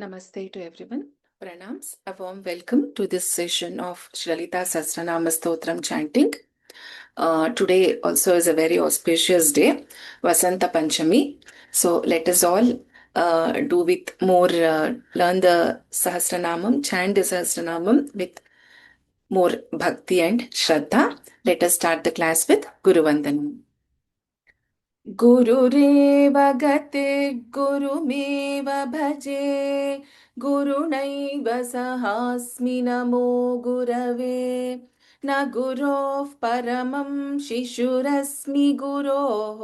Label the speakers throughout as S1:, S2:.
S1: Namaste to everyone. Pranams. A warm welcome to this session of Shri Lalita Sahasranama Stotram chanting. Today also is a very auspicious day, Vasanta Panchami. So let us all do with more, learn the Sahasranamam, chant the Sahasranamam with more bhakti and shraddha. Let us start the class with Guru Vandanam. गुरुरेव गतिर्गुरुमेव भजे गुरुणैव सहास्मि नमो गुरवे न गुरोः परमं शिशुरस्मि गुरोः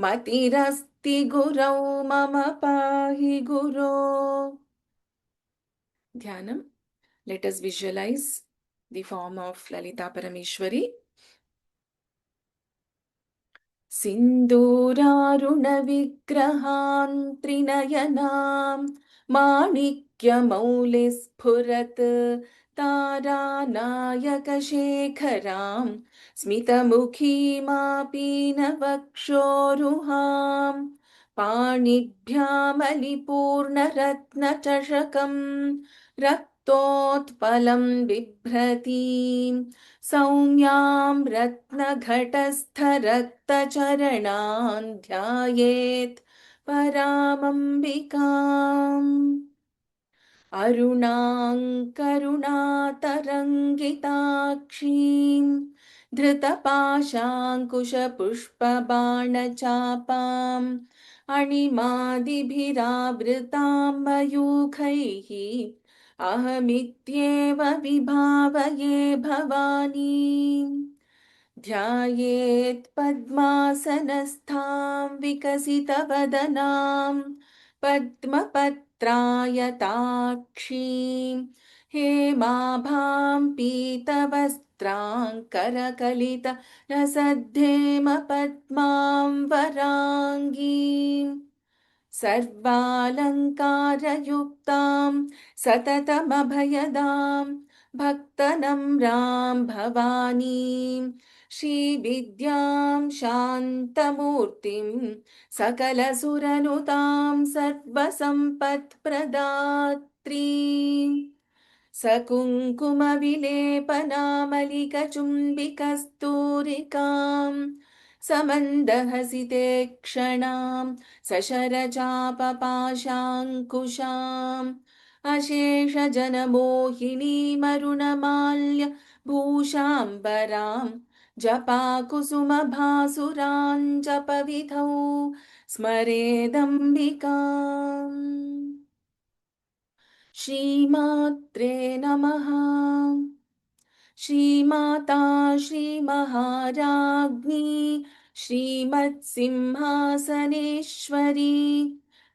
S1: मतिरस्ति गुरौ मम पाहि गुरो. Dhyanam. Let us visualize the form of Lalita Parameshwari. सिन्दूरारुणविग्रहान् त्रिनयनां माणिक्यमौलिस्फुरत् तारानायकशेखरां स्मितमुखीमापीनवक्षोरुहां पाणिभ्यामलिपूर्णरत्नचषकं रक्तोत्पलं बिभ्रतीं सौम्यां रत्नघटस्थरक्तचरणान् ध्यायेत् परामम्बिकाम्. अरुणां करुणातरङ्गिताक्षीं धृतपाशाङ्कुशपुष्पबाणचापाम् अणिमादिभिरावृतां मयूखैः अहमित्येव विभावये भवानीं. ध्यायेत् पद्मासनस्थां विकसितवदनां पद्मपत्रायताक्षीं हेमाभां पीतवस्त्रां करकलितरसद्धेमपद्मां वराङ्गीं सर्वालङ्कारयुक्तां सततमभयदां भक्तनम्रां भवानीं श्रीविद्यां शान्तमूर्तिं सकलसुरनुतां सर्वसम्पत्प्रदात्रीं सकुङ्कुमविलेपनामलिकचुम्बिकस्तूरिकां समन्दहसिते क्षणां सशरचापपाशाङ्कुशाम् अशेषजनमोहिनीमरुणमाल्य भूषाम्बरां जपाकुसुमभासुरान् जपविधौ स्मरेदम्बिकाम्. श्रीमात्रे नमः. श्रीमाता श्रीमहाराज्ञी श्रीमत्सिंहासनेश्वरी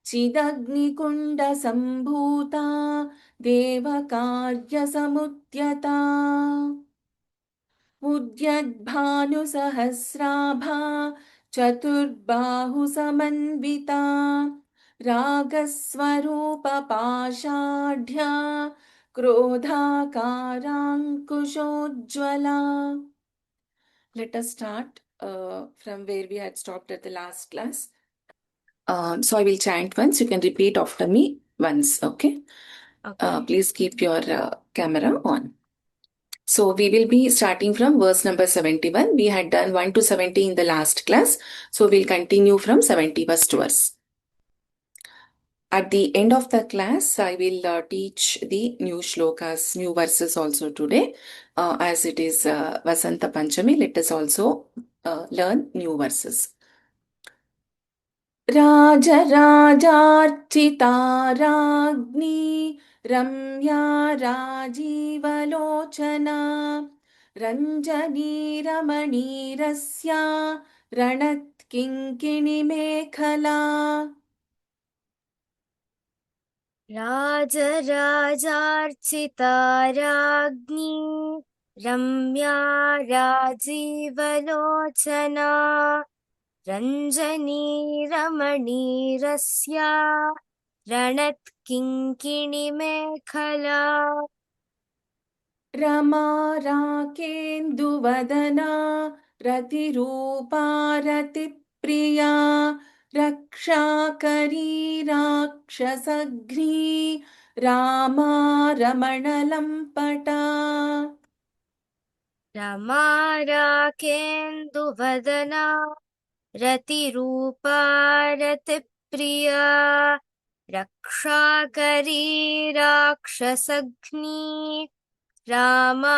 S1: चिदग्निकुण्डसम्भूता देवकार्यसमुद्यता उद्यद्भानुसहस्राभा चतुर्बाहुसमन्विता रागस्वरूपपाषाढ्या क्रोधाकाराङ्कुशोज्ज्वला. Let us start from where we had stopped at the last class. So I will chant once. You can repeat after me once. Okay. Please keep your camera on. So we will be starting from verse number 71. We had done 1 to 70 in the last class. So we'll continue from 71st verse. At the end of the class, I will teach the new shlokas, new verses also today. As it is Vasanta Panchami, let us also learn new verses. राजराजार्चिता राज्ञी रम्या राजीवलोचना रञ्जनी रमणीरस्या रणत्किङ्किणिमेखला.
S2: राजराजार्चिता राज्ञी रम्या राजीवलोचना रञ्जनी रमणीरस्या रणत्किङ्किणिमेखला.
S1: रमा राकेन्दुवदना रतिरूपा रतिप्रिया रक्षाकुसुमहारा शाकरी राक्षसघ्नी रामा रमणलम्पटा
S2: रमा राकेन्दुवदना रतिरूपा रतिप्रिया रक्षाकरी राक्षसघ्नी रामा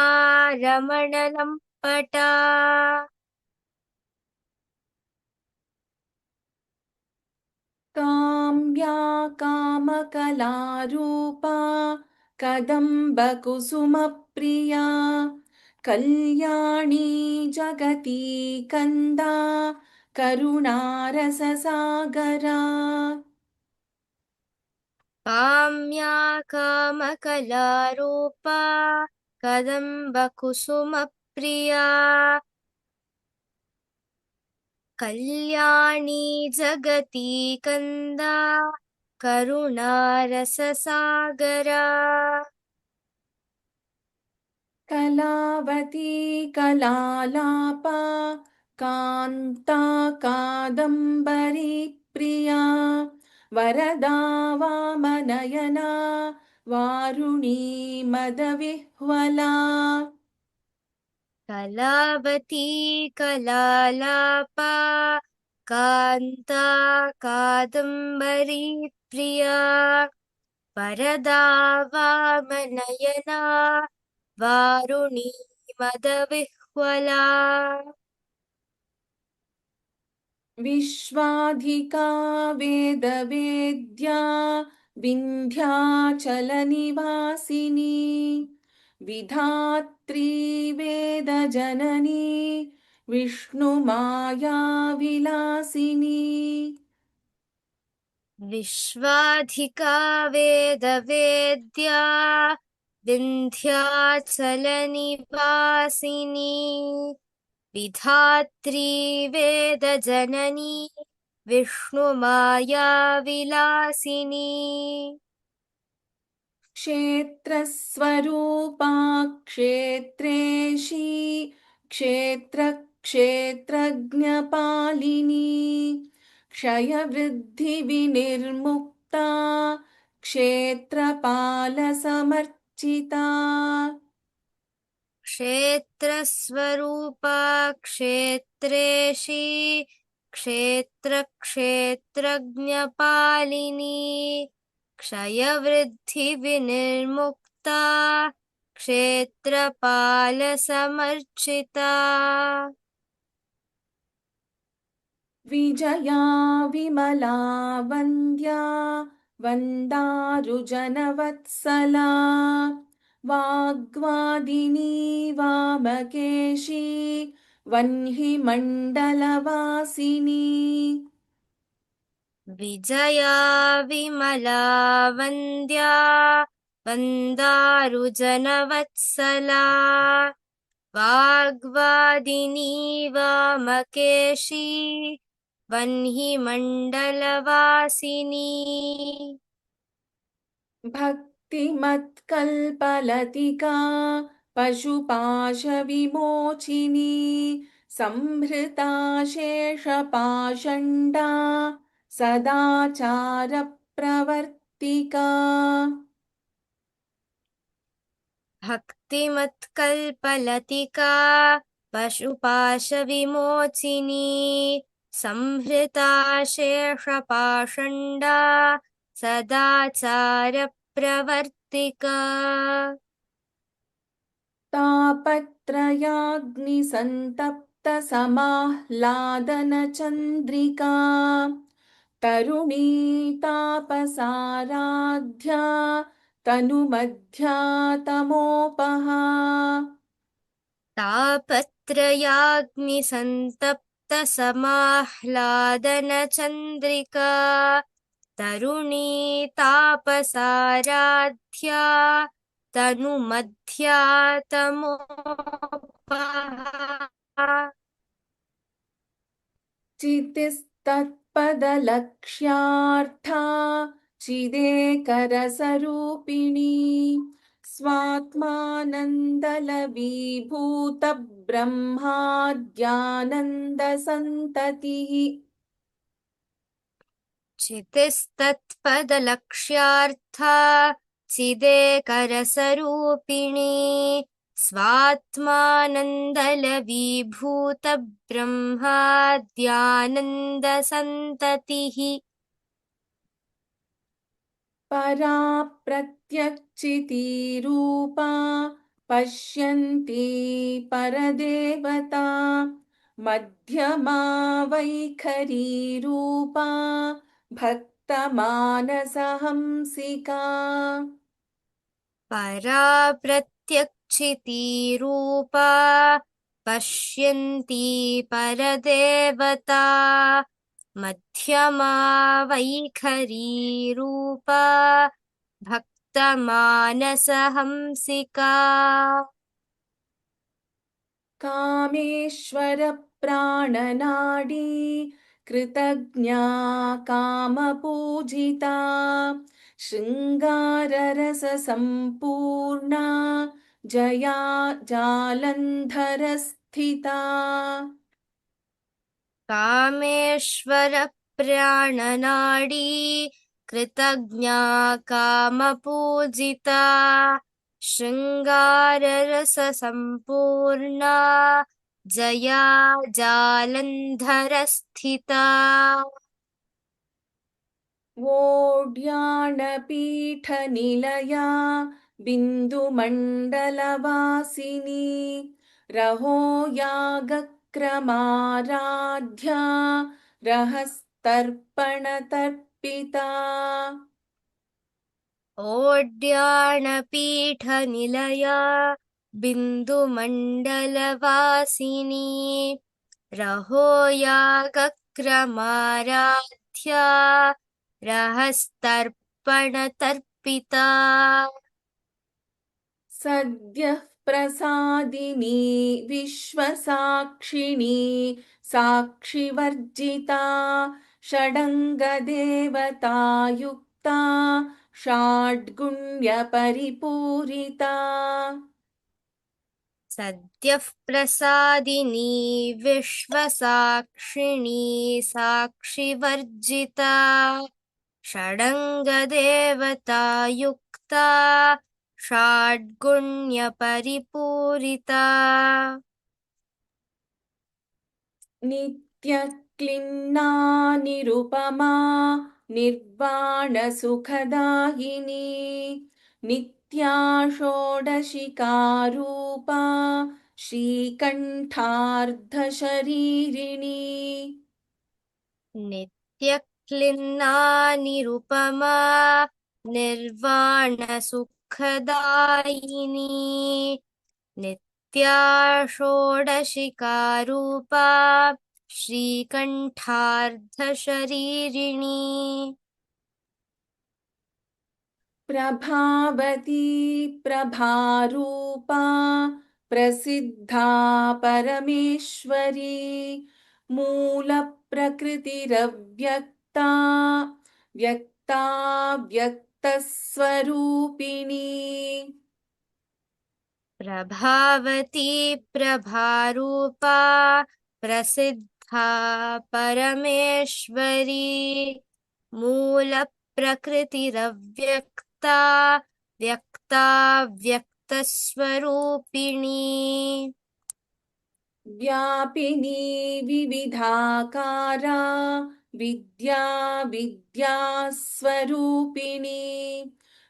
S2: रमणलम्पटा
S1: काम्या कामकलारूपा कदम्बकुसुमप्रिया कल्याणी जगती कन्दा करुणारससागरा
S2: काम्या कामकलारूपा कदम्बकुसुमप्रिया कल्याणी जगती कन्दा करुणारससागरा
S1: कलावती कलालापा कान्ता कादम्बरी प्रिया वरदा वामनयना वारुणी मदविह्वला
S2: कलावती कलालापा कान्ता कादम्बरी प्रिया वरदा वामनयना वारुणी मदविह्वला
S1: विश्वाधिका वेदवेद्या विन्ध्याचलनिवासिनी विधात्री वेदजननी विष्णुमाया विलासिनी
S2: विश्वाधिका वेदवेद्या विन्ध्याचलनिवासिनी विधात्री वेदजननी विष्णुमाया विलासिनी
S1: क्षेत्रस्वरूपा क्षेत्रेशी क्षेत्रक्षेत्रज्ञपालिनी क्षयवृद्धिविनिर्मुक्ता क्षेत्रपालसमर्चिता
S2: क्षेत्रस्वरूपा क्षेत्रेशी क्षेत्रक्षेत्रज्ञपालिनी क्षयवृद्धिविनिर्मुक्ता क्षेत्रपालसमर्चिता
S1: विजया विमला वन्द्या वन्दारुजनवत्सला वाग्वादिनी वामकेशी वह्निमण्डलवासिनी
S2: विजया विमला वन्द्या वन्दारुजनवत्सला वाग्वादिनी वामकेशी वह्निमण्डलवासिनी
S1: भक्तिमत्कल्पलतिका पशुपाशविमोचिनी संहृता शेषपाषण्डा सदाचारप्रवर्तिका
S2: भक्तिमत्कल्पलतिका पशुपाशविमोचिनी संहृता शेषपाषण्डा सदाचारप्रवर्तिका
S1: तापत्रयाग्निसन्तप्तसमाह्लादनचन्द्रिका तरुणी तापसाराध्या तनुमध्या तमोपहा
S2: तापत्रयाग्निसन्तप्तसमाह्लादनचन्द्रिका तरुणी तापसाराध्या तनुमध्या तमोपहा
S1: चितिस्तत्पदलक्ष्यार्था चिदेकरसरूपिणी स्वात्मानन्दलवीभूतब्रह्माद्यानन्दसन्ततिः
S2: चितिस्तत्पदलक्ष्यार्था चिदेकरसरूपिणी स्वात्मानन्दलवीभूतब्रह्माद्यानन्दसन्ततिः
S1: परा प्रत्यक्षितीरूपा पश्यन्ती परदेवता मध्यमा वैखरीरूपा भक्तमानसहंसिका
S2: परा प्रत्यक्षितीरूपा पश्यन्ती परदेवता मध्यमा वैखरीरूपा भक्तमानसहंसिका
S1: कामेश्वरप्राणनाडी कृतज्ञा कामपूजिता शृङ्गाररससम्पूर्णा जया जालन्धरस्थिता
S2: कामेश्वरप्राणनाडी कृतज्ञा कामपूजिता शृङ्गाररससम्पूर्णा जया जालन्धरस्थिता
S1: वोड्याणपीठनिलया बिन्दुमण्डलवासिनी रहो यागक्रमाराध्या रहस्तर्पणतर्पिता
S2: ओड्याणपीठनिलया बिन्दुमण्डलवासिनी रहो यागक्रमाराध्या रहस्तर्पणतर्पिता
S1: सद्यः प्रसादिनी विश्वसाक्षिणी साक्षिवर्जिता षडङ्गदेवतायुक्ता षाड्गुण्यपरिपूरिता
S2: सद्यः प्रसादिनी विश्वसाक्षिणी साक्षिवर्जिता षडङ्गदेवतायुक्ता षाड्गुण्यपरिपूरिता
S1: नित्यक्लिन्ना निरुपमा निर्वाणसुखदायिनी नित्या षोडशिकारूपा श्रीकण्ठार्धशरीरिणी
S2: नित्यक्लिन्ना निरुपमा निर्वाणसुखदायिनी नित्या षोडशिकारूपा श्रीकण्ठार्धशरीरिणी
S1: प्रभावती प्रभारूपा प्रसिद्धा परमेश्वरी मूलप्रकृतिरव्यक्ता व्यक्ता व्यक्तस्वरूपिणी
S2: प्रभावती प्रभारूपा प्रसिद्धा परमेश्वरी मूलप्रकृतिरव्यक्ता व्यक्ता व्यक्तस्वरूपिणी
S1: व्यापिनी विविधाकारा विद्या विद्यास्वरूपिणी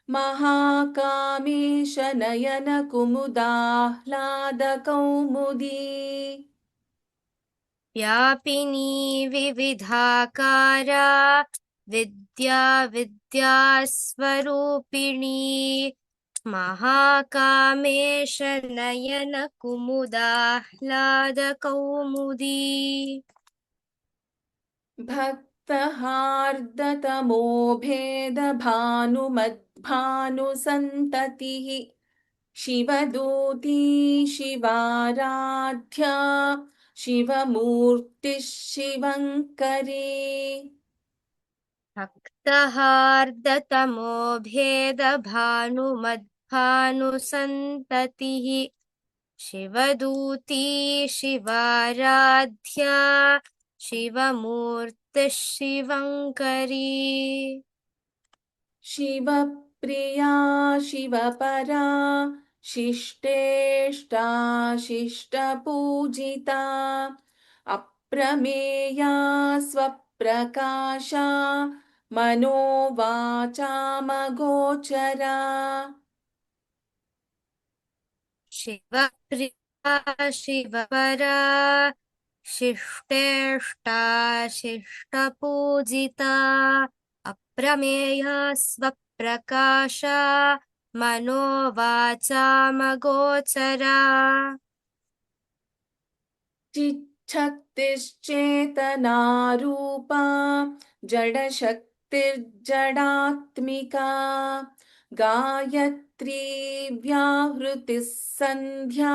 S1: महाकामेश नयन कुमुदाह्लादकौमुदी
S2: व्यापिनी विविधाकारा विद्या विद्यास्वरूपिणी महाकामेश नयन कुमुदाह्लादकौमुदी
S1: भक्तहार्दतमो भेदभानुमद्भानुसन्ततिः शिवदूती शिवाराध्या शिवमूर्तिः शिवङ्करी
S2: भक्तहार्दतमो भेदभानुमद्भानुसन्ततिः शिवदूती शिवाराध्या शिवमूर्तिः शिवङ्करी
S1: शिवप्रिया शिवपरा शिष्टेष्टा शिष्टपूजिता अप्रमेया स्वप्रकाशा मनोवाचामगोचरा
S2: शिवप्रिया शिवपरा शिष्टेष्टा शिष्टपूजिता अप्रमेया स्वप्रकाशा मनोवाचामगोचरा
S1: चिच्छक्तिश्चेतनारूपा जडशक्तिर्जडात्मिका गायत्री व्याहृतिः सन्ध्या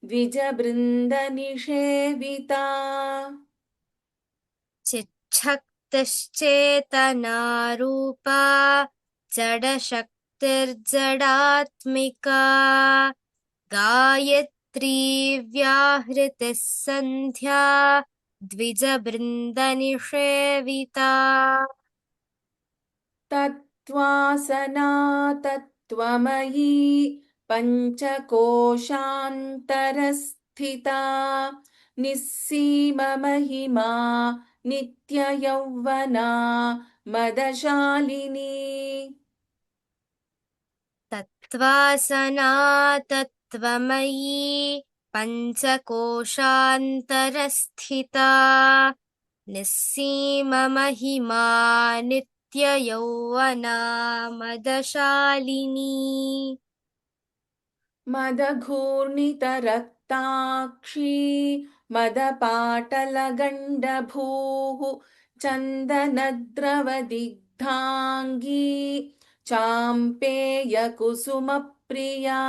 S1: द्विजबृन्दनिषेविता
S2: चिच्छक्तिश्चेतनारूपा जडशक्तिर्जडात्मिका गायत्री व्याहृतिः सन्ध्या द्विजबृन्दनिषेविता
S1: तत्त्वासना तत्त्वमयी पञ्चकोशान्तरस्थिता निस्सीममहिमा नित्ययौवना मदशालिनी
S2: तत्त्वासना तत्त्वमयी पञ्चकोशान्तरस्थिता निस्सीममहिमा नित्ययौवना मदशालिनी
S1: मदघूर्णितरक्ताक्षी मदपाटलगण्डभूः चन्दनद्रवदिग्धाङ्गी चाम्पेयकुसुमप्रिया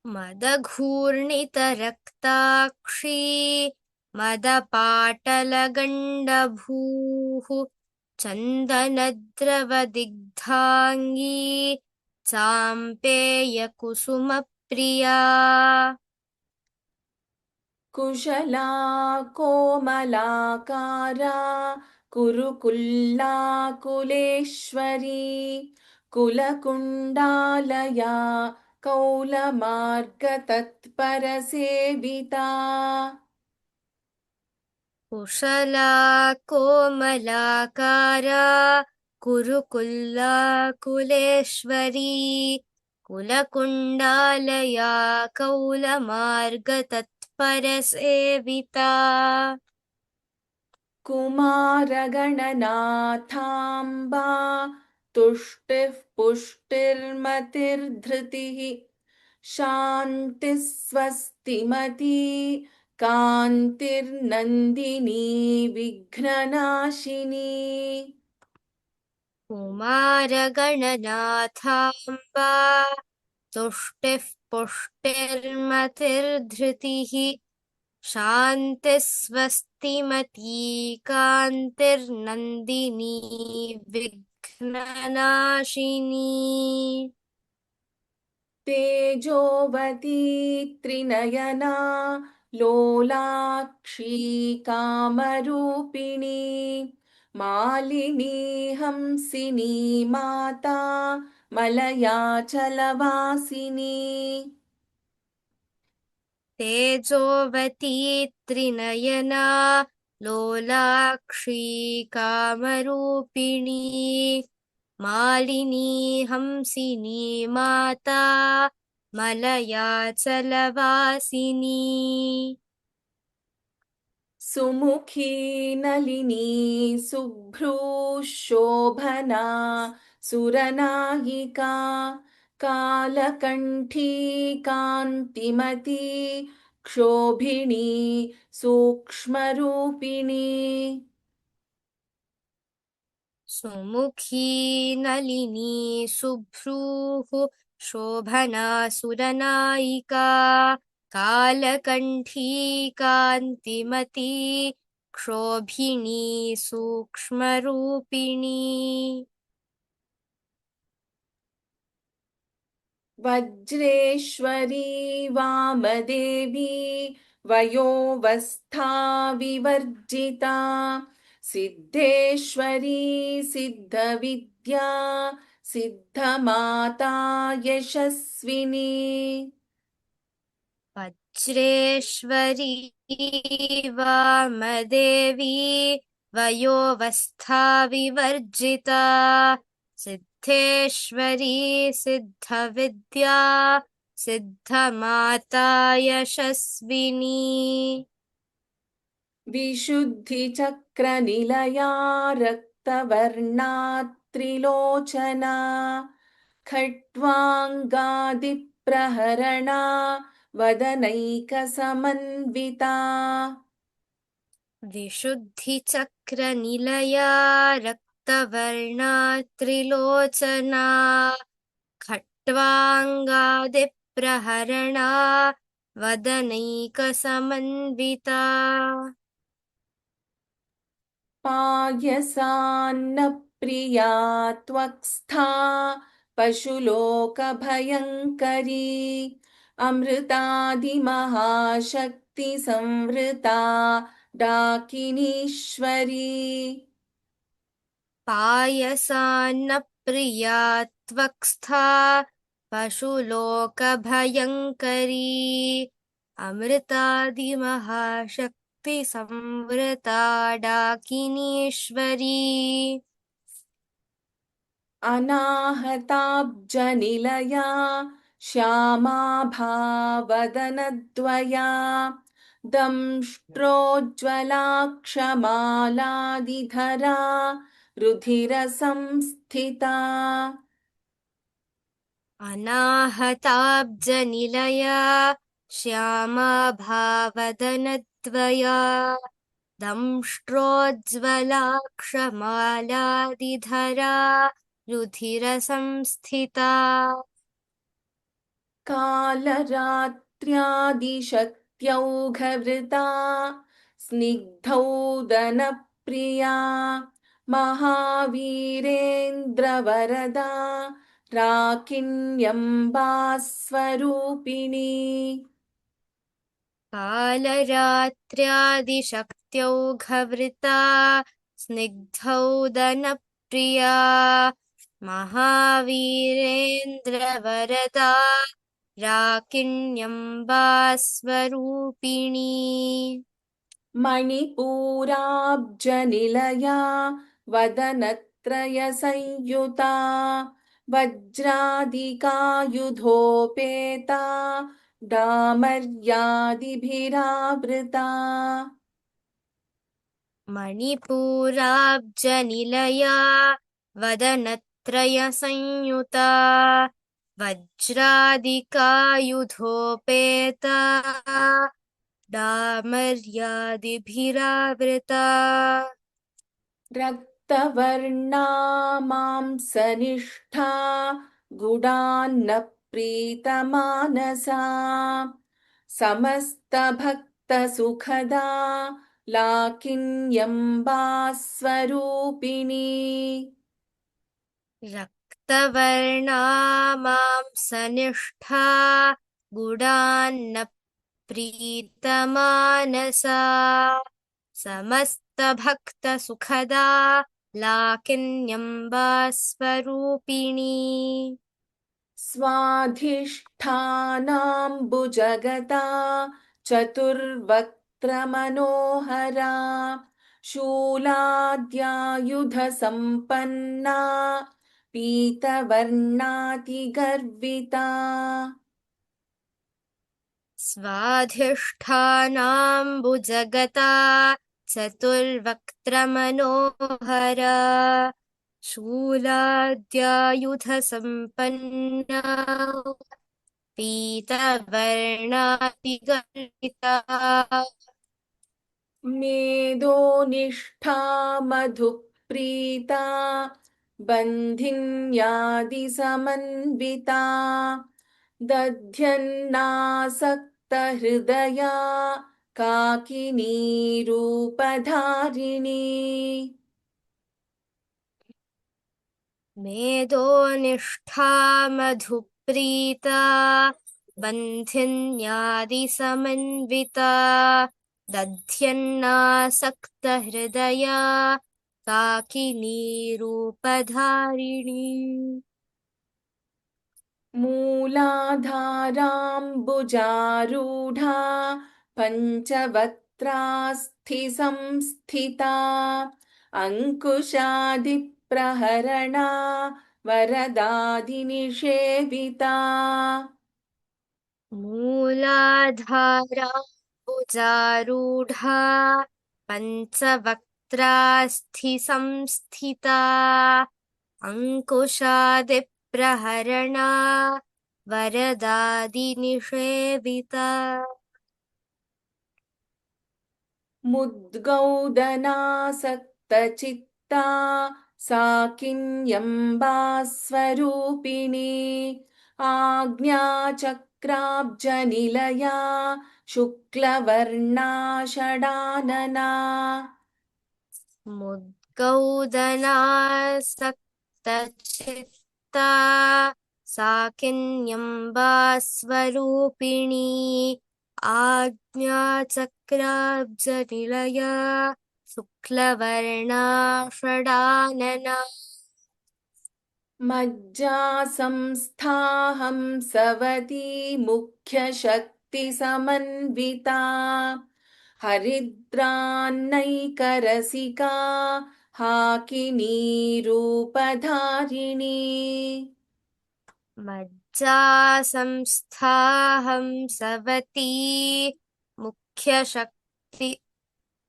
S2: मदघूर्णितरक्ताक्षी मदपाटलगण्डभूः चन्दनद्रवदिग्धाङ्गी चाम्पेयकुसुमप्रिया
S1: कुशला कोमलाकारा कुरुकुल्लाकुलेश्वरी कुलकुण्डालया कौलमार्गतत्परसेविता
S2: कुशला कोमलाकारा कुरुकुल्लाकुलेश्वरी कुलकुण्डालया कौलमार्गतत्परसेविता
S1: कुमारगणनाथाम्बा तुष्टिः पुष्टिर्मतिर्धृतिः शान्तिः स्वस्तिमती कान्तिर्नन्दिनी विघ्ननाशिनी
S2: कुमारगणनाथाम्बा तुष्टिः पुष्टिर्मतिर्धृतिः शान्तिः स्वस्तिमती कान्तिर्नन्दिनी विघ्ननाशिनी
S1: तेजोवती त्रिनयना लोलाक्षी कामरूपिणी मालिनी हंसिनी माता मलयाचलवासिनी
S2: तेजोवती त्रिनयना लोलाक्षी कामरूपिणी मालिनी हंसिनी माता मलयाचलवासिनी
S1: सुमुखी नलिनी शुभ्रूशोभना सुरनायिका कालकण्ठी कान्तिमती क्षोभिणी सूक्ष्मरूपिणी
S2: सुमुखी नलिनी शुभ्रूः शोभना सुरनायिका कालकण्ठी कान्तिमती क्षोभिणी सूक्ष्मरूपिणी
S1: वज्रेश्वरी वामदेवी वयोवस्था विवर्जिता सिद्धेश्वरी सिद्धविद्या सिद्धमाता यशस्विनी
S2: वज्रेश्वरी वामदेवी वयोवस्था विवर्जिता सिद्धेश्वरी सिद्धविद्या सिद्धमाता यशस्विनी
S1: विशुद्धिचक्रनिलया रक्तवर्णा त्रिलोचना खट्वाङ्गादिप्रहरणा वदनैकसमन्विता
S2: विशुद्धिचक्रनिलया रक्तवर्णा त्रिलोचना खट्वाङ्गादिप्रहरणा वदनैकसमन्विता
S1: पायसान्नप्रिया त्वक्स्था पशुलोकभयङ्करी अमृतादिमहाशक्तिसंवृता डाकिनीश्वरी
S2: पायसान्नप्रिया त्वक्स्था पशुलोकभयङ्करी अमृतादिमहाशक्तिसंवृता डाकिनीश्वरी
S1: अनाहताब्जनिलया श्यामा भावदनद्वया दंष्ट्रोज्ज्वलाक्षमालादिधरा रुधिरसंस्थिता
S2: अनाहताब्जनिलया श्यामा भावदनद्वया दंष्ट्रोज्ज्वलाक्षमालादिधरा रुधिरसंस्थिता
S1: कालरात्र्यादिशक्त्यौघवृता स्निग्धौदनप्रिया महावीरेन्द्रवरदा राकिन्यम्बा स्वरूपिणी
S2: कालरात्र्यादिशक्त्यौघवृता स्निग्धौदनप्रिया महावीरेन्द्रवरदा राकिन्यम्बा स्वरूपिणी
S1: मणिपूराब्जनिलया वदनत्रयसंयुता वज्रादिकायुधोपेता डामर्यादिभिरावृता
S2: मणिपूराब्जनिलया वदनत्रयसंयुता वज्रादिकायुधोपेता डामर्यादिभिरावृता
S1: रक्तवर्णा मांसनिष्ठा गुडान्नप्रीतमानसा समस्तभक्तसुखदा लाकिन्यम्बा स्वरूपिणी
S2: रक्तवर्णा मांसनिष्ठा गुडान्नप्रीतमानसा समस्तभक्तसुखदा लाकिन्यम्बा स्वरूपिणी
S1: स्वाधिष्ठानाम्बुजगता चतुर्वक्त्रमनोहरा शूलाद्यायुधसम्पन्ना पीतवर्णातिगर्विता
S2: स्वाधिष्ठानाम्बुजगता चतुर्वक्त्रमनोहरा शूलाद्यायुधसम्पन्ना पीतवर्णातिगर्विता
S1: मेधोनिष्ठा मधुप्रीता बन्धिन्यादिसमन्विता दध्यन्नासक्तहृदया काकिनी रूपधारिणी
S2: मेधोनिष्ठा मधुप्रीता बन्धिन्यादिसमन्विता दध्यन्नासक्तहृदया काकिनी रूपधारिणी
S1: मूलाधाराम्बुजारूढा पञ्चवक्त्रास्थिसंस्थिता अङ्कुशादिप्रहरणा वरदादिनिषेविता
S2: मूलाधारा भुजारूढा पञ्चवक्त्रास्थिसंस्थिता अङ्कुशादिप्रहरणा वरदादिनिषेविता
S1: मुद्गौदनासक्तचित्ता साकिन्यम्बास्वरूपिणी आज्ञाचक्राब्जनिलया शुक्लवर्णा षडानना
S2: मुद्गौदनासक्तचित्ता साकिन्यम्बास्वरूपिणी आज्ञाचक्राब्जनिलया शुक्लवर्णा षडानना
S1: मज्जासंस्थाहंसवती मुख्यशक्तिसमन्विता हरिद्रान्नैकरसिका हाकिनी रूपधारिणी
S2: मज्जासंस्थाहंसवती मुख्यशक्ति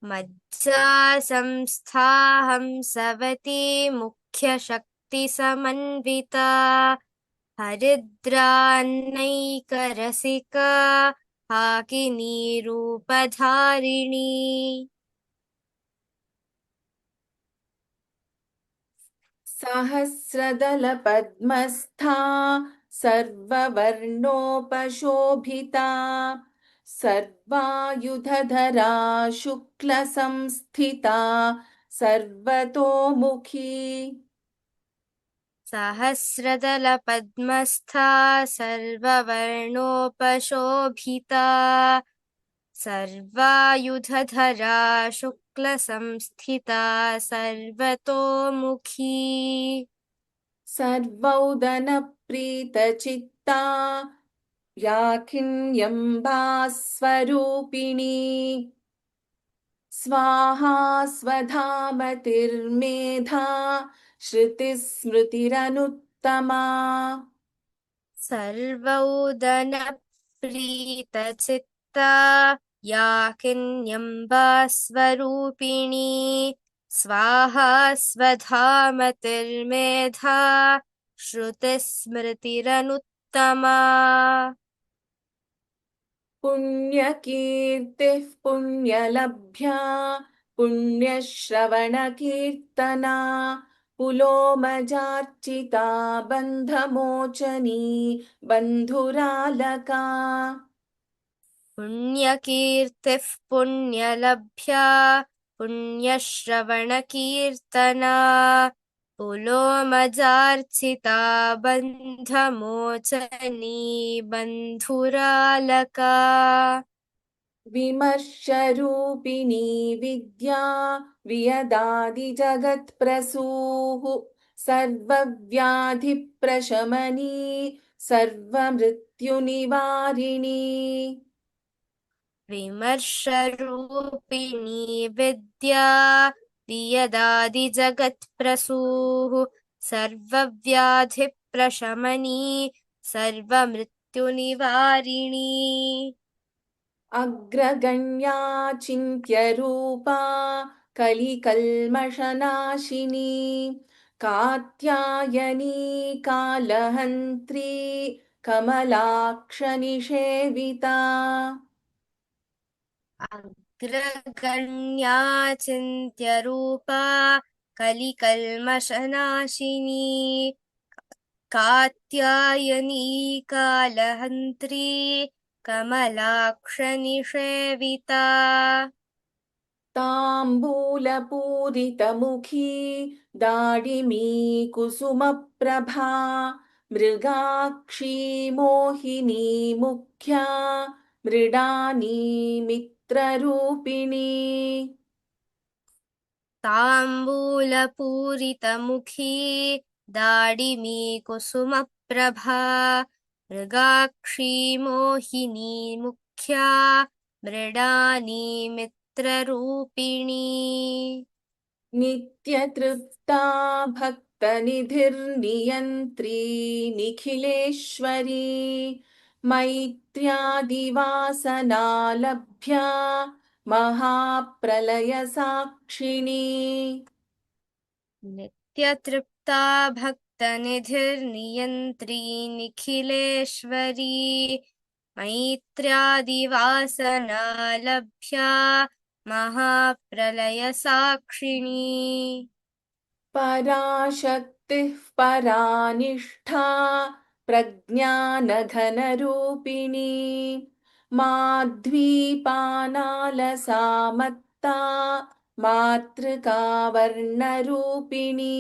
S2: मज्जासंस्थाहंसवती मुख्यशक्तिसमन्विता हरिद्रान्नैकरसिका हाकिनी रूपधारिणी
S1: सहस्रदलपद्मस्था सर्ववर्णोपशोभिता सर्वायुधधरा शुक्लसंस्थिता सर्वतोमुखी
S2: सहस्रदलपद्मस्था सर्ववर्णोपशोभिता सर्वायुधधरा शुक्लसंस्थिता सर्वतोमुखी
S1: सर्वौदनप्रीतचित्ता याकिन्यम्बास्वरूपिणी स्वाहा स्वधामतिर्मेधा श्रुतिस्मृतिरनुत्तमा
S2: सर्वौदनप्रीतचित्ता या किन्यम्बा स्वरूपिणी स्वाहा स्वधामतिर्मेधा श्रुतिस्मृतिरनुत्तमा
S1: पुण्यकीर्तिः पुण्यलभ्या पुण्यश्रवणकीर्तना पुलोमजार्चिता बन्धमोचनी बन्धुरालका
S2: पुण्यकीर्तिः पुण्यलभ्या पुण्यश्रवणकीर्तना पुलोमजार्चिता बन्धमोचनी बन्धुरालका
S1: विमर्शरूपिणी विद्या वियदादिजगत्प्रसूः सर्वव्याधिप्रशमनी सर्वमृत्युनिवारिणी
S2: विमर्शरूपिणी विद्या वियदादिजगत्प्रसूः सर्वव्याधिप्रशमनी सर्वमृत्युनिवारिणी
S1: अग्रगण्या चिन्त्यरूपा कलिकल्मषनाशिनी कात्यायनी कालहन्त्री कमलाक्षनिषेविता
S2: अग्रगण्या चिन्त्यरूपा कलिकल्मषनाशिनी कात्यायनी कालहन्त्री कमलाक्षनिषेविता
S1: ताम्बूलपूरितमुखी दाडिमी कुसुमप्रभा मृगाक्षी मोहिनी मुख्या मृडानी मित्ररूपिणी
S2: ताम्बूलपूरितमुखी दाडिमी कुसुमप्रभा मृगाक्षी मोहिनी मुख्या मृडानी मित्ररूपिणी
S1: नित्यतृप्ता भक्तनिधिर्नियन्त्री निखिलेश्वरी मैत्र्यादिवासनालभ्या महाप्रलयसाक्षिणी
S2: नित्यतृप्ता भक्तनिधिर्नियन्त्री निखिलेश्वरी मैत्र्यादिवासनालभ्या महाप्रलयसाक्षिणी
S1: पराशक्तिः परानिष्ठा प्रज्ञानघनरूपिणी माध्वीपानालसामत्ता मातृका वर्णरूपिणी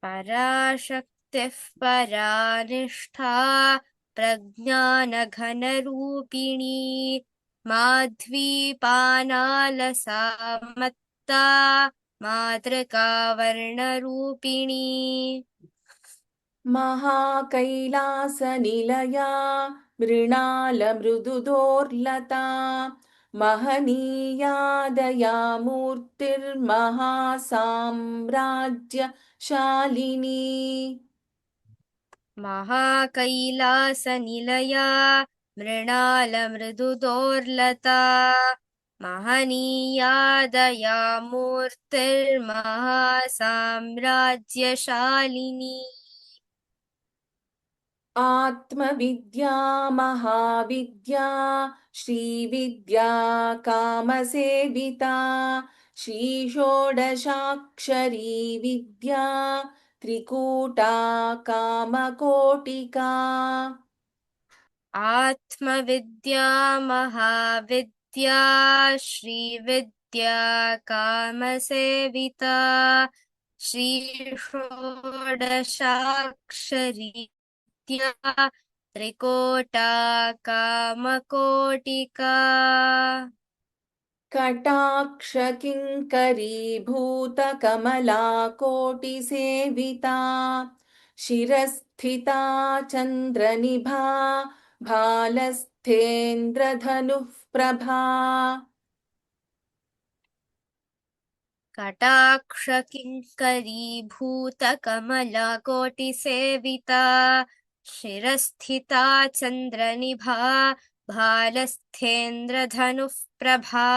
S2: पराशक्तिः परानिष्ठा प्रज्ञानघनरूपिणी माध्वीपानालसामत्ता मातृका वर्णरूपिणी
S1: महाकैलासनिलया मृणालमृदुदोर्लता महनीया दयामूर्तिर्महासाम्राज्यशालिनी
S2: महाकैलासनिलया मृणालमृदुदोर्लता महनीया दयामूर्तिर्महासाम्राज्यशालिनी
S1: आत्मविद्या महाविद्या श्रीविद्या कामसेविता श्रीषोडशाक्षरी विद्या त्रिकूटा कामकोटिका
S2: आत्मविद्या महाविद्या श्रीविद्या कामसेविता श्रीषोडशाक्षरी विद्या त्रिकोटा कामकोटिका
S1: कटाक्षकिङ्करीभूतकमलाकोटिसेविता शिरस्थिता चन्द्रनिभा भालस्थेन्द्रधनुः प्रभा
S2: कटाक्षकिङ्करीभूतकमलकोटिसेविता शिरस्थिता चन्द्रनिभा भालस्थेन्द्रधनुः प्रभा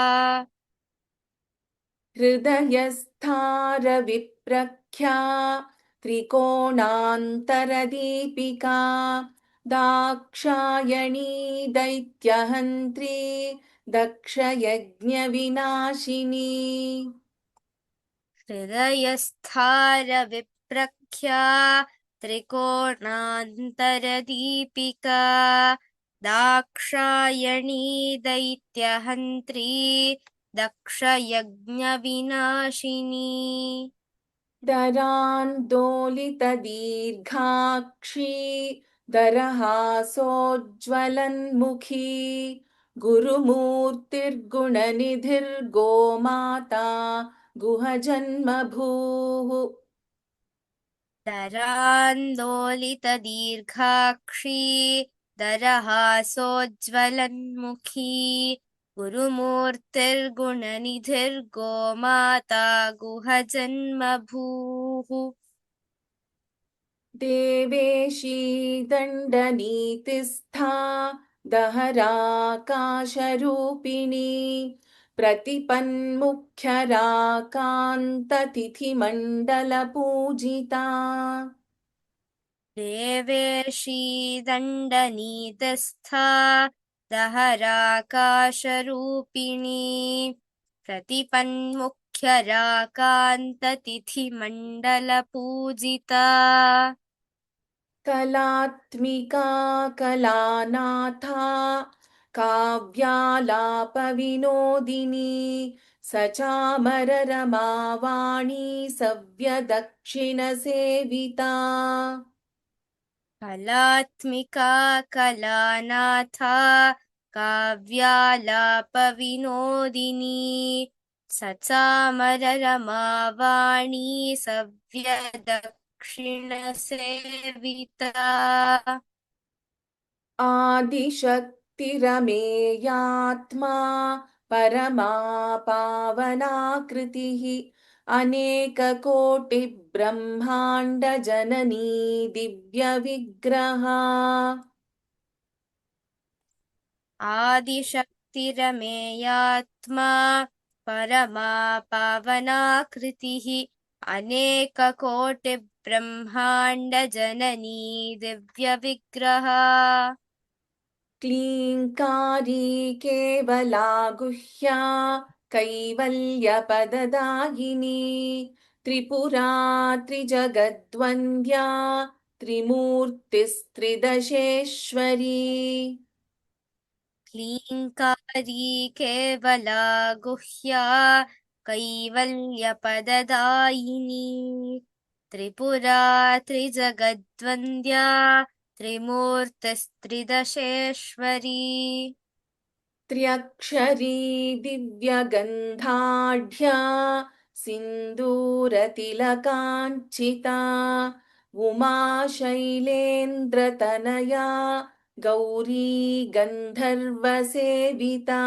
S1: हृदयस्थारविप्रख्या त्रिकोणान्तरदीपिका दाक्षायणी दैत्यहन्त्री दक्षयज्ञविनाशिनी
S2: हृदयस्थारविप्रख्या त्रिकोणान्तरदीपिका दाक्षायणी दैत्यहन्त्री दक्षयज्ञविनाशिनी
S1: दरान्दोलितदीर्घाक्षी दरहासोज्ज्वलन्मुखी गुरुमूर्तिर्गुणनिधिर्गोमाता गुहजन्मभूः
S2: दरान्दोलितदीर्घाक्षी दरहासोज्ज्वलन्मुखी गुरुमूर्तिर्गुणनिधिर्गोमाता गुहजन्मभूः
S1: देवेशी दण्डनीतिस्था दहराकाशरूपिणी प्रतिपन्मुख्यराकान्ततिथिमण्डलपूजिता
S2: देवेशी दण्डनीतस्था दहराकाशरूपिणी प्रतिपन्मुख्यराकान्ततिथिमण्डलपूजिता
S1: कलात्मिका कलानाथा काव्यालापविनोदिनी स चामररमावाणी सव्यदक्षिणसेविता
S2: कलात्मिका कलानाथा काव्यालापविनोदिनी सचामररमावाणी सव्यदक्षिणसेविता
S1: आदिशक्तिरमेयात्मा परमा पावनाकृतिः अनेककोटिब्रह्माण्डजननी दिव्यविग्रहा
S2: आदिशक्तिरमेयात्मा परमा पावनाकृतिः अनेककोटिब्रह्माण्डजननी दिव्यविग्रहा
S1: क्लीङ्कारी केवला गुह्या कैवल्यपददायिनी त्रिपुरा त्रिजगद्वन्द्या त्रिमूर्तिस्त्रिदशेश्वरी
S2: क्लीङ्कारी केवला गुह्या कैवल्यपददायिनी त्रिपुरा त्रिजगद्वन्द्या त्रिमूर्तिस्त्रिदशेश्वरी
S1: त्र्यक्षरी दिव्यगन्धाढ्या सिन्दूरतिलकाञ्चिता उमा शैलेन्द्रतनया गौरी गन्धर्वसेविता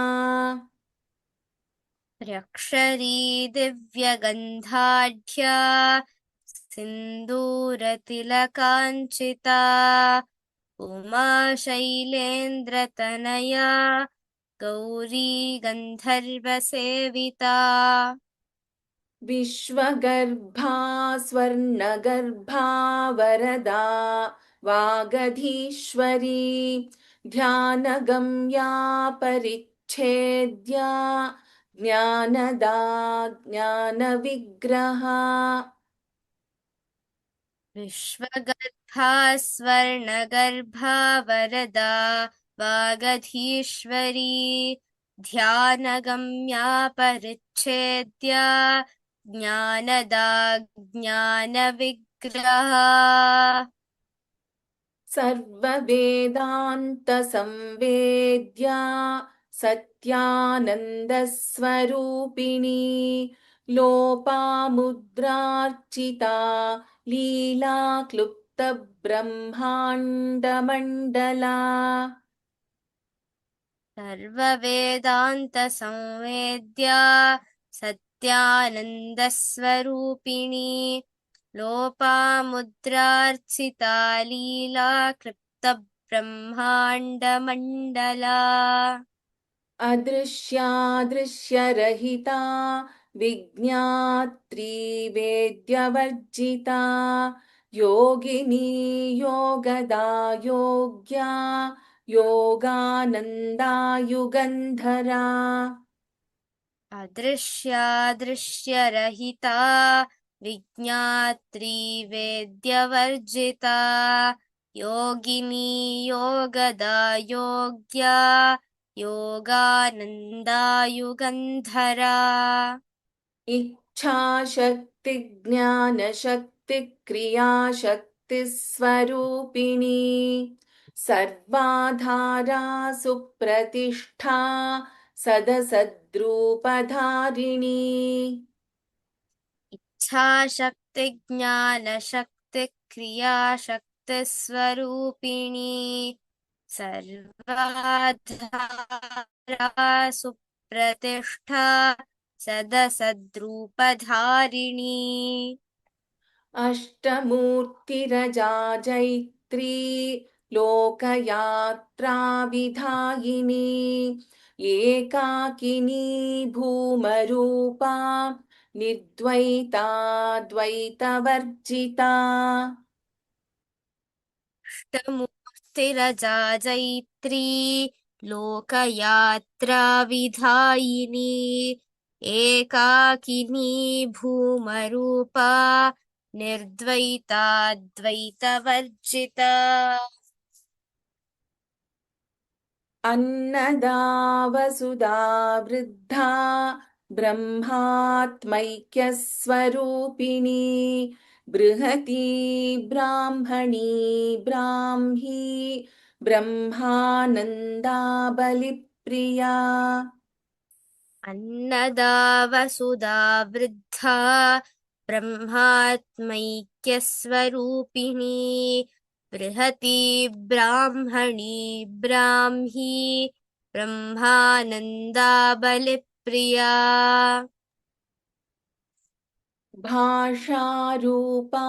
S2: त्र्यक्षरी दिव्यगन्धाढ्या सिन्दूरतिलकाञ्चिता उमा शैलेन्द्रतनया गौरी गन्धर्वसेविता
S1: विश्वगर्भा स्वर्णगर्भा वरदा वागधीश्वरी ध्यानगम्या परिच्छेद्या ज्ञानदा ज्ञानविग्रहा
S2: विश्वगर्भा स्वर्णगर्भा वरदा वागधीश्वरी ध्यानगम्या परिच्छेद्या ज्ञानदा ज्ञानविग्रहा
S1: सर्ववेदान्तसंवेद्या सत्यानन्दस्वरूपिणी लोपामुद्रार्चिता लीलाक्लुप्तब्रह्माण्डमण्डला
S2: सर्ववेदान्तसंवेद्या सत्यानन्दस्वरूपिणी लोपामुद्रार्चिता लीला क्लृप्तब्रह्माण्डमण्डला
S1: अदृश्यादृश्यरहिता विज्ञात्री वेद्यवर्जिता योगिनी योगदा योग्या योगानन्दायुगन्धरा
S2: अदृश्यादृश्यरहिता विज्ञात्री वेद्यवर्जिता योगिनी योगदा योग्या योगानन्दायुगन्धरा
S1: इच्छाशक्तिज्ञानशक्तिक्रियाशक्तिस्वरूपिणी सर्वाधारा सुप्रतिष्ठा सदसद्रूपधारिणी
S2: इच्छाशक्तिज्ञानशक्तिक्रियाशक्तिस्वरूपिणी सर्वाधारा सुप्रतिष्ठा सदसद्रूपधारिणी
S1: अष्टमूर्तिरजा जैत्री लोकयात्राविधायिनी एकाकिनी भूमरूपा निर्द्वैता द्वैतवर्जिता
S2: अष्टमूर्तिरजा जैत्री लोकयात्राविधायिनी एकाकिनी भूमरूपा निर्द्वैता द्वैतवर्जिता
S1: अन्नदा वसुधा वृद्धा ब्रह्मात्मैक्यस्वरूपिणी बृहती ब्राह्मणी ब्राह्मी ब्रह्मानन्दा बलिप्रिया
S2: अन्नदा वसुधा वृद्धा ब्रह्मात्मैक्यस्वरूपिणी बृहती ब्राह्मणी ब्राह्मी ब्रह्मानन्दा बलिप्रिया
S1: भाषारूपा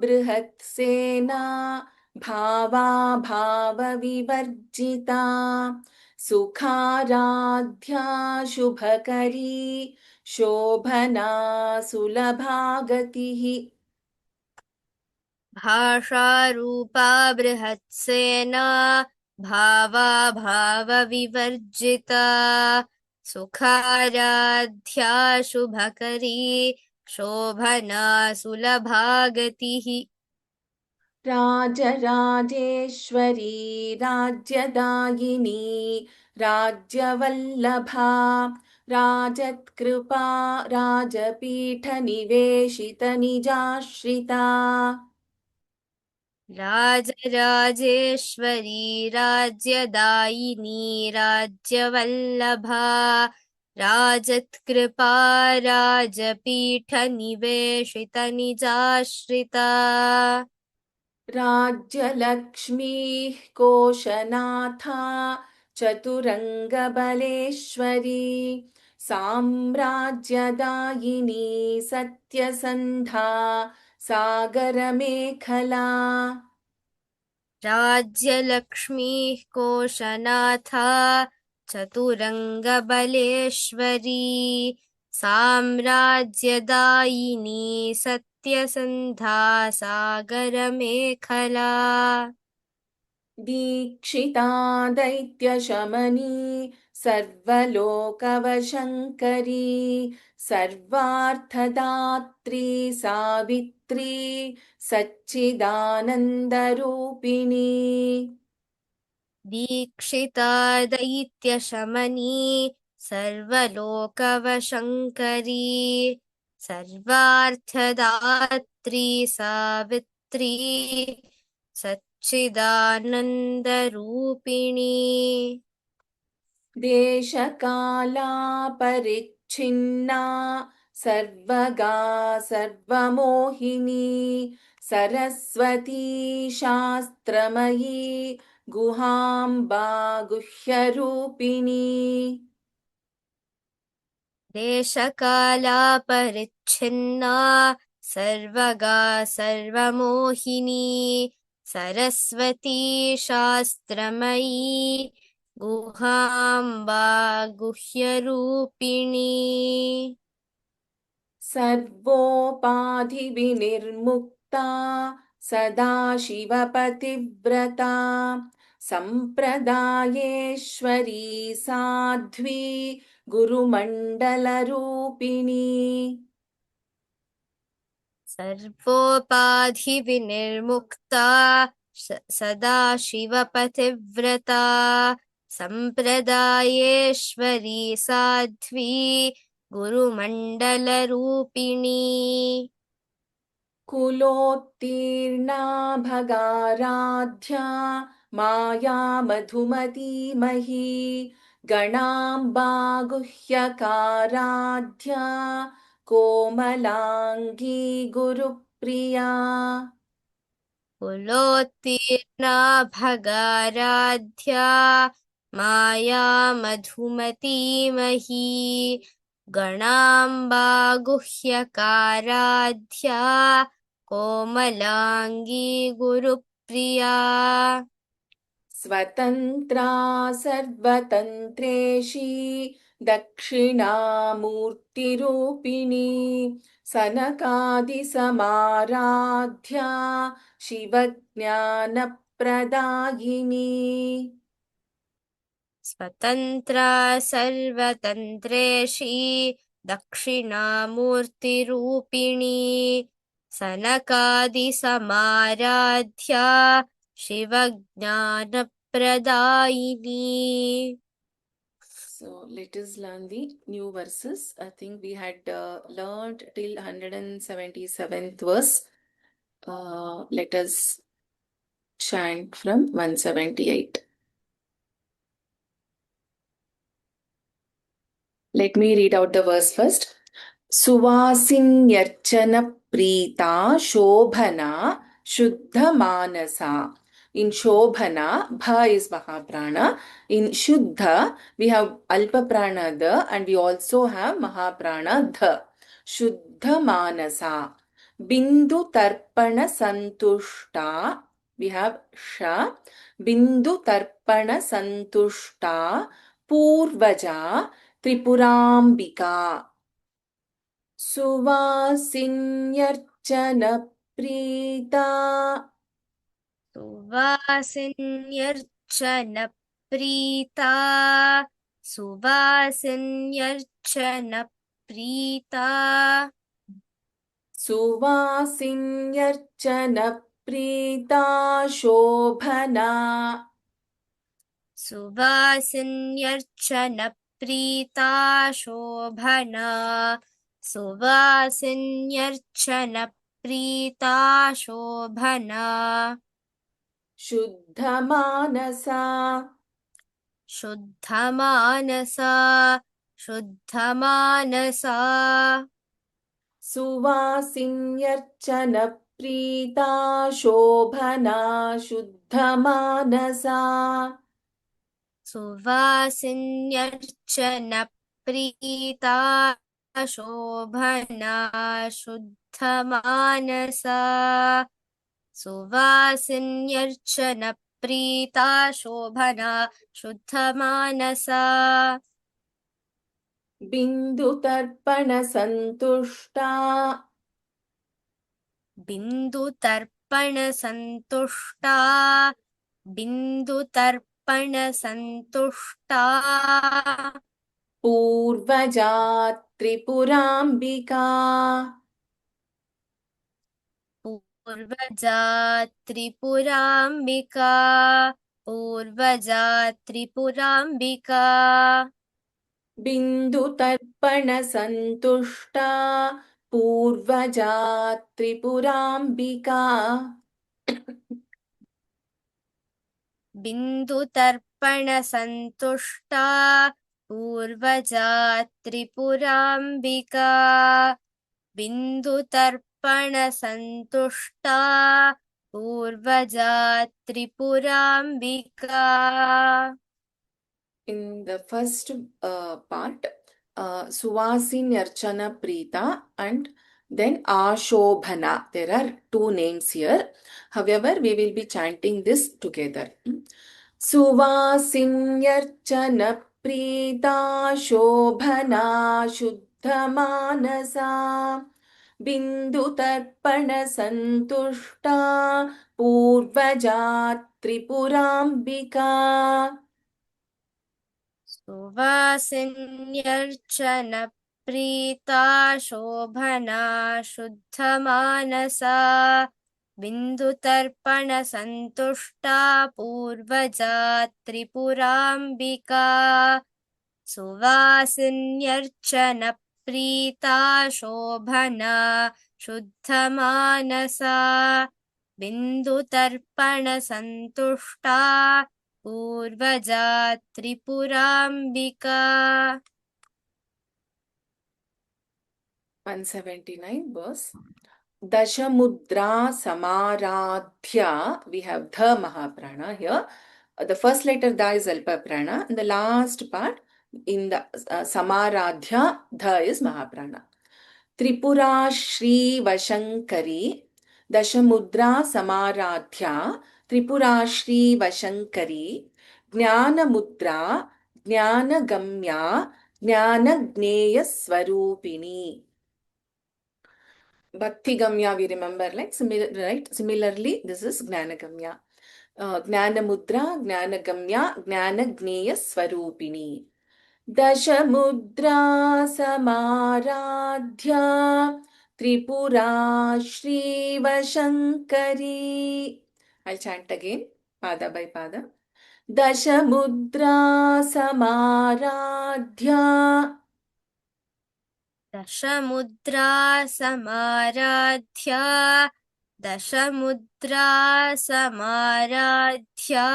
S1: बृहत्सेना भावा भावविवर्जिता सुखाराध्या शुभकरी शोभना सुलभा गतिः
S2: भाषारूपा बृहत्सेना भावा भावविवर्जिता सुखाराध्या शुभकरी शोभना सुलभा गतिः
S1: राजराजेश्वरी राज्यदायिनी राज्यवल्लभा राजत्कृपा राजपीठनिवेशितनिजाश्रिता
S2: राजराजेश्वरी राज्यदायिनी राज्यवल्लभा राजत्कृपा राजपीठनिवेशितनिजाश्रिता
S1: राज्यलक्ष्मीः कोशनाथा चतुरङ्गबलेश्वरी साम्राज्यदायिनी सत्यसन्धा सागरमेखला
S2: राज्यलक्ष्मीः कोशनाथा चतुरङ्गबलेश्वरी साम्राज्यदायिनी सत्यसन्धा सागरमेखला
S1: दीक्षिता दैत्यशमनी सर्वलोकवशङ्करी सर्वार्थदात्री सावित्री सच्चिदानन्दरूपिणी
S2: दीक्षिता दैत्यशमनी सर्वलोकवशङ्करी सर्वार्थदात्री सावित्री सच्चिदानन्दरूपिणी
S1: देशकालापरिच्छिन्ना सर्वगा सर्वमोहिनी सरस्वती शास्त्रमयी गुहाम्बा गुह्यरूपिणी
S2: देशकालापरिच्छिन्ना सर्वगा सर्वमोहिनी सरस्वती शास्त्रमयी गुहाम्बा गुह्यरूपिणी
S1: सर्वोपाधिविनिर्मुक्ता सदाशिवपतिव्रता सम्प्रदायेश्वरी साध्वी गुरुमण्डलरूपिणी
S2: सर्वोपाधिविनिर्मुक्ता सदाशिवपतिव्रता सम्प्रदायेश्वरी साध्वी गुरुमण्डलरूपिणी
S1: कुलोत्तीर्णा भगाराध्या माया मधुमतीमही गणाम्बा गुह्यकाराध्या कोमलाङ्गी गुरुप्रिया
S2: कुलोत्तीर्णा भगाराध्या माया मधुमतीमही गणाम्बा गुह्यकाराध्या कोमलाङ्गी Gurupriya
S1: स्वतन्त्रा सर्वतन्त्रेशी दक्षिणामूर्तिरूपिणी सनकादिसमाराध्या शिवज्ञानप्रदायिनी
S2: स्वतन्त्रा सर्वतन्त्रेशी दक्षिणामूर्तिरूपिणी सनकादिसमाराध्या शिवज्ञानप्रदायिनी प्रदायिनी.
S1: So let us learn the new verses. I think we had learned till 177th verse. Let us chant from 178. Let me read out the verse first. Suvasinyarsana Preeta Shobhana Shuddha Manasa. In Shobhana, Bha is Mahaprana. In Shuddha, we have Alpa Prana Da and we also have Mahaprana Dha. Shuddha Manasa. Bindu Tarpana Santushta. We have Sha. Bindu Tarpana Santushta. Purvaja Tripurambika. सुवासिन्यर्चनप्रीता
S2: सुवासिन्यर्चनप्रीता. सुवासिन्यर्चनप्रीता.
S1: सुवासिन्यर्चनप्रीता शोभना
S2: सुवासिन्यर्चनप्रीता शोभना. सुवासिन्यर्चनप्रीता शोभना.
S1: शुद्धमानसा
S2: शुद्धमानसा. शुद्धमानसा.
S1: सुवासिन्यर्चनप्रीता शोभना शुद्धमानसा
S2: सुवासिन्यर्चनप्रीता शोभना शुद्धमानसा. सुवासिन्यर्चनप्रीता शोभना शुद्धमानसा.
S1: बिन्दुतर्पणसन्तुष्टा
S2: बिन्दुतर्पणसन्तुष्टा. बिन्दुतर्पणसन्तुष्टा.
S1: पूर्वजा Tripurambika
S2: पूर्वजा Tripurambika. पूर्वजा Tripurambika.
S1: बिन्दुतर्पणसन्तुष्टा पूर्वजा Tripurambika
S2: बिन्दुतर्पणसन्तुष्टा. पूर्वजा Tripurambika. बिन्दुतर्पणसन्तुष्टा. पूर्वजा Tripurambika.
S1: In the first part, Suvasinarchana Preeta and then Ashobhana. There are two names here. However, we will be chanting this together. Suvasinarchana Preeta Shobhana Shuddhamanasa Bindutarpana Santushta Purvaja Tripurambika
S2: सुवासिन्यर्चनप्रीता शोभना शुद्धमानसा. बिन्दुतर्पणसन्तुष्टा पूर्वजा त्रिपुराम्बिका. सुवासिन्यर्चनप्रीता शोभना शुद्धमानसा. बिन्दुतर्पणसन्तुष्टा पूर्वजा Tripurambika.
S1: 179 verse. Dashamudra Samaradhya. We have the Mahaprana here. The first letter Da is Alpa Prana. And the last part in the Samaradhya, the is Mahaprana. Tripura Shri Vashankari. Dashamudra Samaradhya. Tripura Shri Vashankari. Jnana Mudra. Jnana Gamya. Jnana Gneya Swarupini. Bhakti Gamya, we remember, like right? Similarly, this is Gnana Gamya. Gnana Mudra, Gnana Gamya, Gnana Gneya Swarupini. Dasha Mudra Samaradhya Tripura Shri Vashankari. I'll chant again, pada by pada. दशमुद्रा समाराध्या
S2: दशमुद्रा समाराध्या दशमुद्रा समाराध्या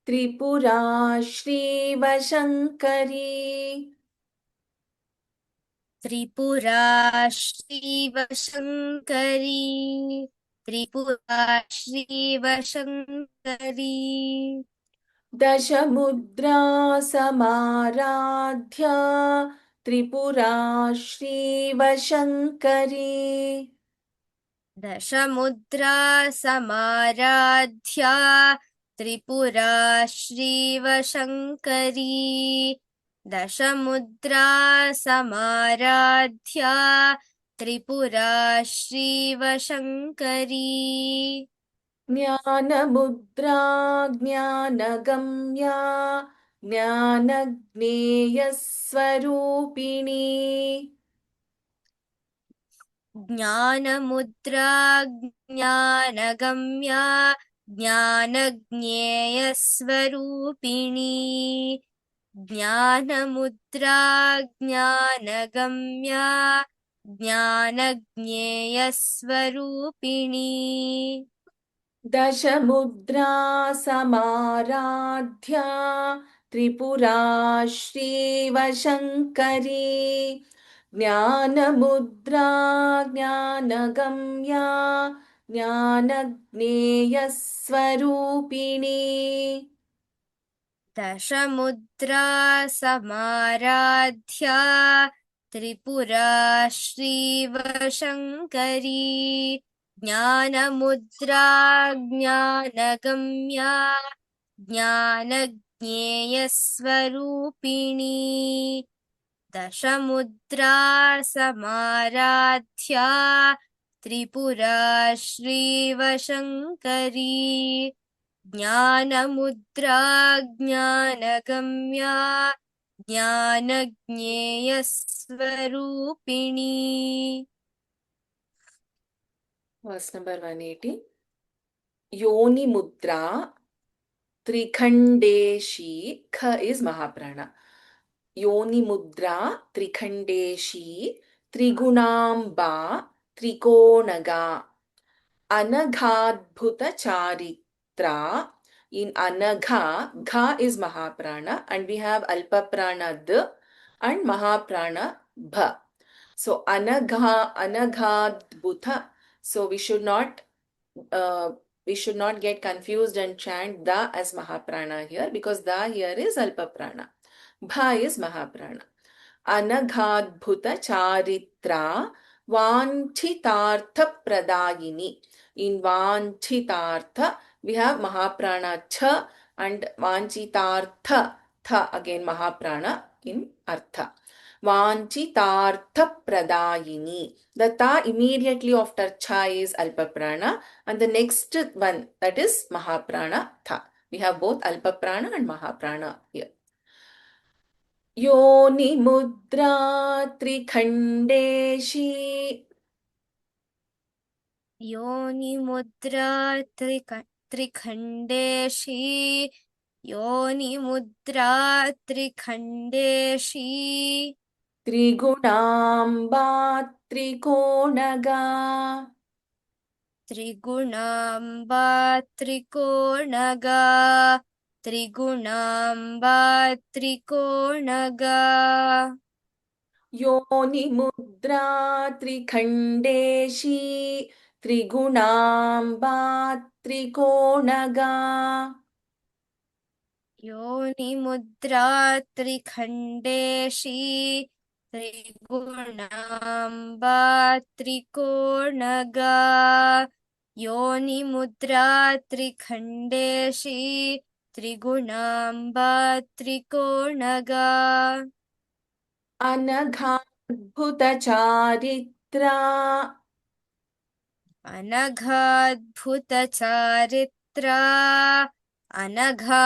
S1: Tripura श्रीवशङ्करी
S2: Tripura श्रीवशङ्करी Tripura श्रीवशङ्करी
S1: दशमुद्रा समाराध्या Tripura श्रीवशङ्करी
S2: दशमुद्रा समाराध्या Tripura श्रीवशङ्करी दशमुद्रा समाराध्या Tripura श्रीवशङ्करी
S1: ज्ञानमुद्रा ज्ञानगम्या ज्ञानज्ञेयस्वरूपिणी
S2: ज्ञानमुद्रा ज्ञानगम्या ज्ञानज्ञेयस्वरूपिणी ज्ञानमुद्रा ज्ञानगम्या ज्ञानज्ञेयस्वरूपिणी
S1: दशमुद्रा समाराध्या Tripura श्रीवशङ्करी ज्ञानमुद्रा ज्ञानगम्या ज्ञानज्ञेयस्वरूपिणी
S2: दशमुद्रा समाराध्या Tripura श्रीवशङ्करी ज्ञानमुद्रा ज्ञानगम्या ज्ञानज्ञेयस्वरूपिणी दशमुद्रा समाराध्या Tripura श्रीवशङ्करी ज्ञानमुद्रा ज्ञानगम्या ज्ञानज्ञेयस्वरूपिणी
S1: Verse number 180. Yoni mudra trikhandeshi. Kha is Mahaprana. Yoni mudra trikhandeshi trigunamba trikonaga anaghadbhuta charitra. In anagha, gha is Mahaprana and we have Alpaprana d and Mahaprana bha. So anaghadbhuta. So we should not get confused and chant da as Mahaprana here because da here is Alpaprana. Bha is Mahaprana. Anaghadbhuta charitra vanchitartha pradayini. In vanchitartha we have Mahaprana cha and vanchitartha tha again Mahaprana in artha. Vanchitartha pradayini. The ta immediately after cha is Alpaprana and the next one that is Mahaprana tha. We have both Alpaprana and Mahaprana here. योनि मुद्रा त्रिखण्डेशी
S2: योनिमुद्रा त्रिखण्डेशी योनिमुद्रा त्रिखण्डेशी
S1: त्रिगुणाम्बा त्रिकोणगा
S2: त्रिगुणाम्बा त्रिकोणगा त्रिगुणाम्बा त्रिकोणगा
S1: योनि मुद्रा त्रिखण्डेशी त्रिगुणाम्बा त्रिकोणगा
S2: योनिमुद्रा त्रिखण्डेशी त्रिगुणाम्बा त्रिकोणगा योनिमुद्रा त्रिखण्डेशी त्रिगुणाम्बा त्रिकोणगा
S1: अनघाद्भुतचारित्रा
S2: अनघाद्भुतचारित्रा अनघाद्भुतचारित्रा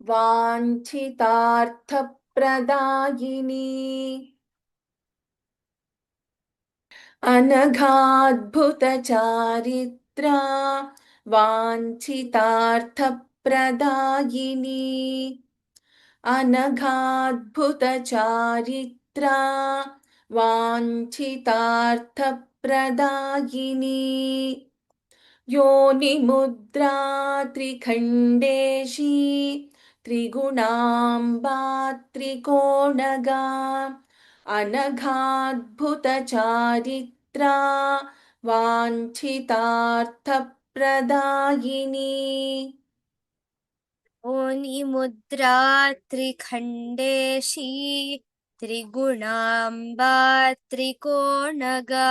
S1: वाञ्छितार्थप्रदायिनी अनघाद्भुतचारित्रा वाञ्छितार्थप्रदायिनी अनघाद्भुतचारित्रा वाञ्छितार्थप्रदायिनी योनिमुद्रा त्रिखण्डेशी त्रिगुणाम्बा त्रिकोणगा अनघाद्भुतचारित्रा वाञ्छितार्थप्रदायिनी
S2: योनिमुद्रा त्रिखण्डेशी त्रिगुणाम्बा त्रिकोणगा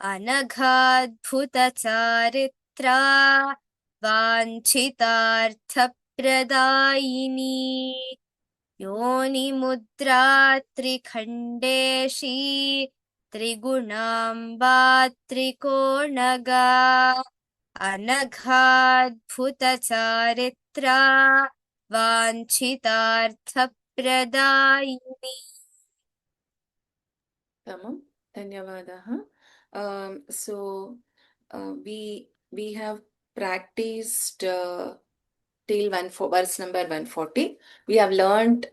S2: अनघाद्भुतचारित्रा वाञ्छितार्थप्रदायिनी योनिमुद्रा त्रिखण्डेशी त्रिगुणाम्बा त्रिकोणगा अनघाद्भुतचारित्रा वाञ्छितार्थप्रदायिनी
S1: Tamam. Dhanyavadaha. We have practiced till verse number 140. We have learned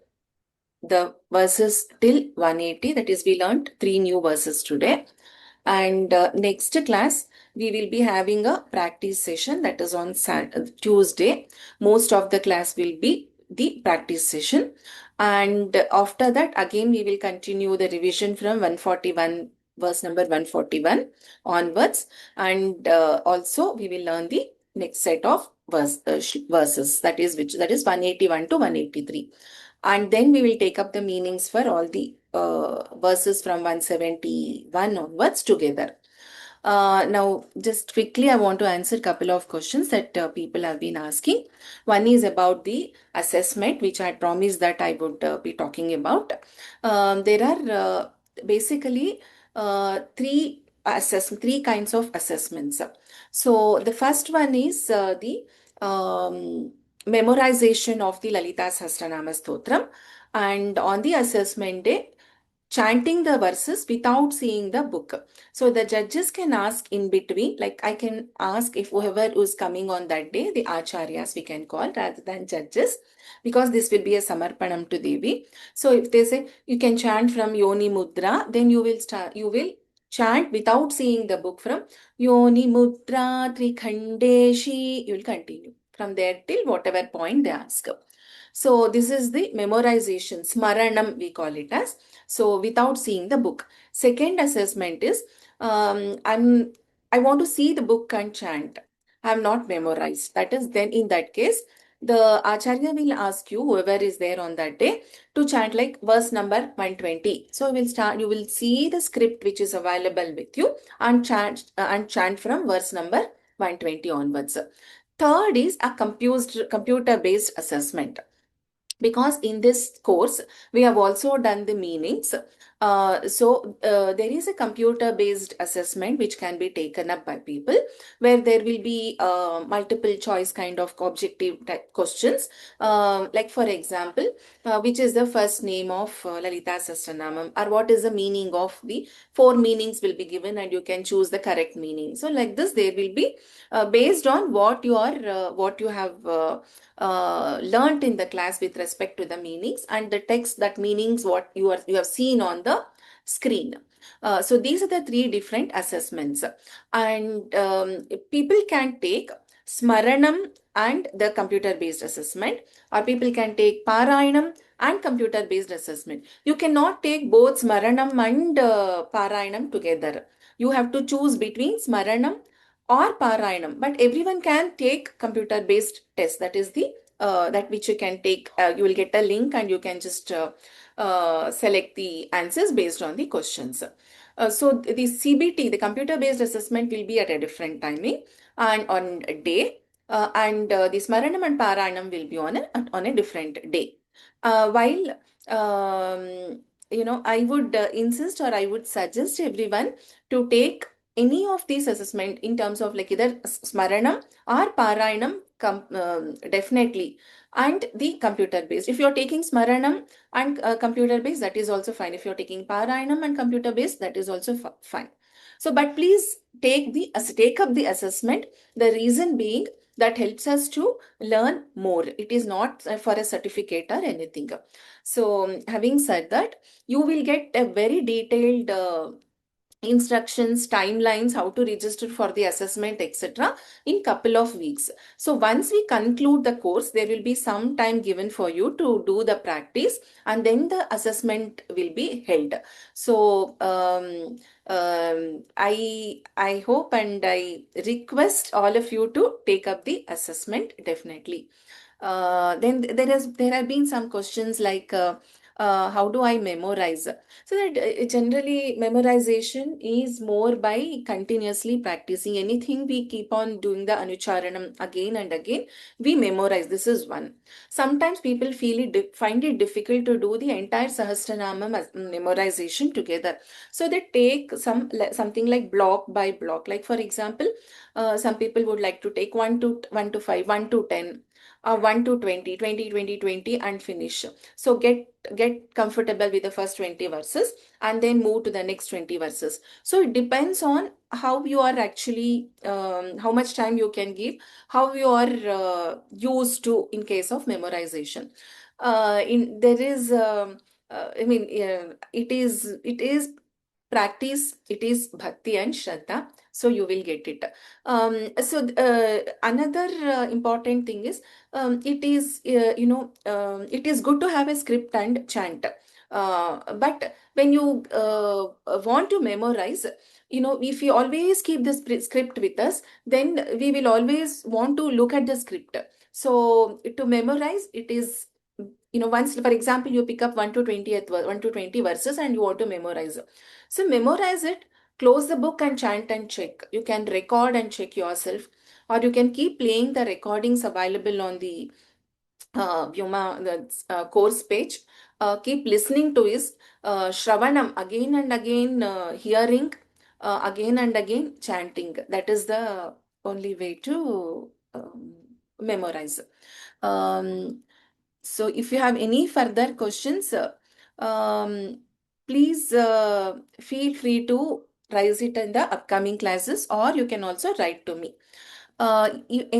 S1: the verses till 180. That is, we learned 3 new verses today. And next class, we will be having a practice session that is on Tuesday. Most of the class will be the practice session. And after that, again, we will continue the revision from 141, verse number 141 onwards. And also, we will learn the next set of verses, that is 181 to 183. And then we will take up the meanings for all the verses from 171 onwards together. Now, just quickly, I want to answer a couple of questions that people have been asking. One is about the assessment, which I promised that I would be talking about. There are basically three kinds of assessments. So, the first one is the memorization of the Lalita Sahasranama Stotram, and on the assessment day, chanting the verses without seeing the book. So the judges can ask in between, like I can ask if whoever is coming on that day, the acharyas we can call rather than judges, because this will be a samarpanam to Devi. So if they say you can chant from Yoni Mudra, then you will chant without seeing the book from Yoni Mudra Trikhandeshi. You will continue from there till whatever point they ask. So this is the memorization, smaranam we call it as. So without seeing the book. Second assessment is I want to see the book and chant. I have not memorized. That is, then in that case, the Acharya will ask you, whoever is there on that day, to chant like verse number 120. So you will see the script which is available with you and chant from verse number 120 onwards. Third is a computer-based assessment. Because in this course, we have also done the meanings. There is a computer-based assessment which can be taken up by people, where there will be multiple choice kind of objective type questions. Like for example, which is the first name of Lalita Sahasranamam, or what is the meaning of the 4 meanings will be given, and you can choose the correct meaning. So like this, there will be based on what you have learnt in the class with respect to the meanings and the text, that meanings what you have seen on the screen. So these are the 3 different assessments, and people can take Smaranam and the computer-based assessment, or people can take Parayanam and computer-based assessment. You cannot take both Smaranam and Parayanam together. You have to choose between Smaranam or Parayanam, but everyone can take computer-based test. That is the that which you can take. You will get a link and you can just select the answers based on the questions. So the CBT, the computer-based assessment, will be at a different timing and on a day, and the Smaranam and Parayanam will be on a different day. While I would insist, or I would suggest everyone to take any of these assessment in terms of like either Smaranam or Parayanam, definitely, and the computer based. If you're taking Smaranam and computer based, that is also fine. If you're taking Parayanam and computer based, that is also fine. So, but please take up the assessment. The reason being that helps us to learn more. It is not for a certificate or anything. So, having said that, you will get a very detailed instructions, timelines, how to register for the assessment, etc. in couple of weeks. So once we conclude the course, there will be some time given for you to do the practice, and then the assessment will be held. So I hope and I request all of you to take up the assessment definitely. Then there have been some questions like how do I memorize? So that generally memorization is more by continuously practicing. Anything we keep on doing the anucharanam again and again, we memorize. This is one. Sometimes people find it difficult to do the entire Sahasranamam memorization together. So they take something like block by block. Like for example, some people would like to take 1 to 5, 1 to 10. 1 to 20, 20, 20, 20, and finish. So get comfortable with the first 20 verses and then move to the next 20 verses. So it depends on how you are actually, how much time you can give, how you are used to in case of memorization. There is, I mean, it is practice, it is bhakti and shraddha. So you will get it. Another important thing is it is good to have a script and chant. But when you want to memorize, if we always keep the script with us, then we will always want to look at the script. So to memorize, it is, once, for example, you pick up 1 to 20 verses and you want to memorize. So memorize it, close the book and chant and check. You can record and check yourself, or you can keep playing the recordings available on the Vyoma, the course page. Keep listening to his Shravanam again and again, hearing again and again, chanting. That is the only way to memorize. Um, so if you have any further questions, um, please feel free to raise it in the upcoming classes, or you can also write to me.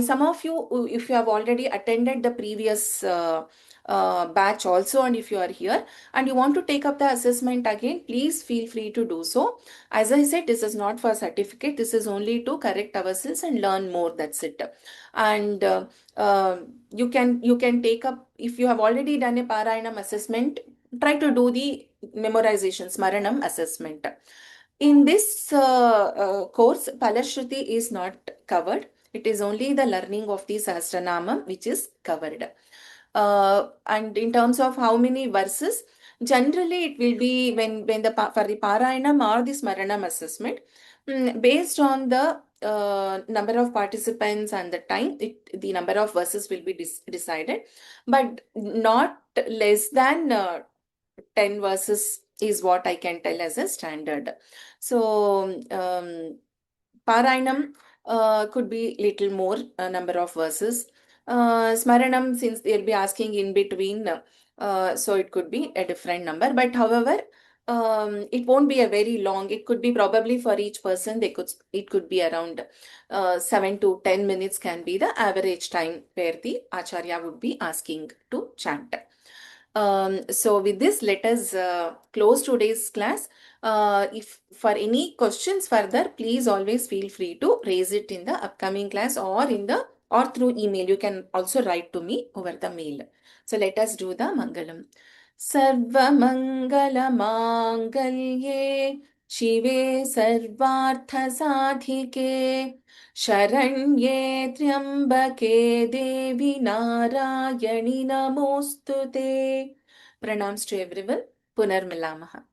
S1: Some of you, if you have already attended the previous batch also, and if you are here and you want to take up the assessment again, please feel free to do so. As I said, this is not for certificate. This is only to correct ourselves and learn more. That's it. And you can take up, if you have already done a Parayanam assessment, try to do the memorization Smaranam assessment. In this course, Palashruti is not covered. It is only the learning of the Sahasranamam which is covered. And in terms of how many verses, generally it will be when for the Parayanam or the Smaranam assessment, based on the number of participants and the time, the number of verses will be decided, but not less than 10 verses is what I can tell as a standard. So, Parayanam could be little more number of verses. Smaranam, since they'll be asking in between, so it could be a different number. But however, it won't be a very long. It could be probably for each person. It could be around 7 to 10 minutes can be the average time where the Acharya would be asking to chant. So with this, let us close today's class. If for any questions further, please always feel free to raise it in the upcoming class or through email. You can also write to me over the mail. So let us do the Mangalam. Sarva Mangala Mangalye Shive Sarvartha Sadhike Sharanye Triambake Devi Narayani Namostute. Pranams to everyone. Punarmilamaha.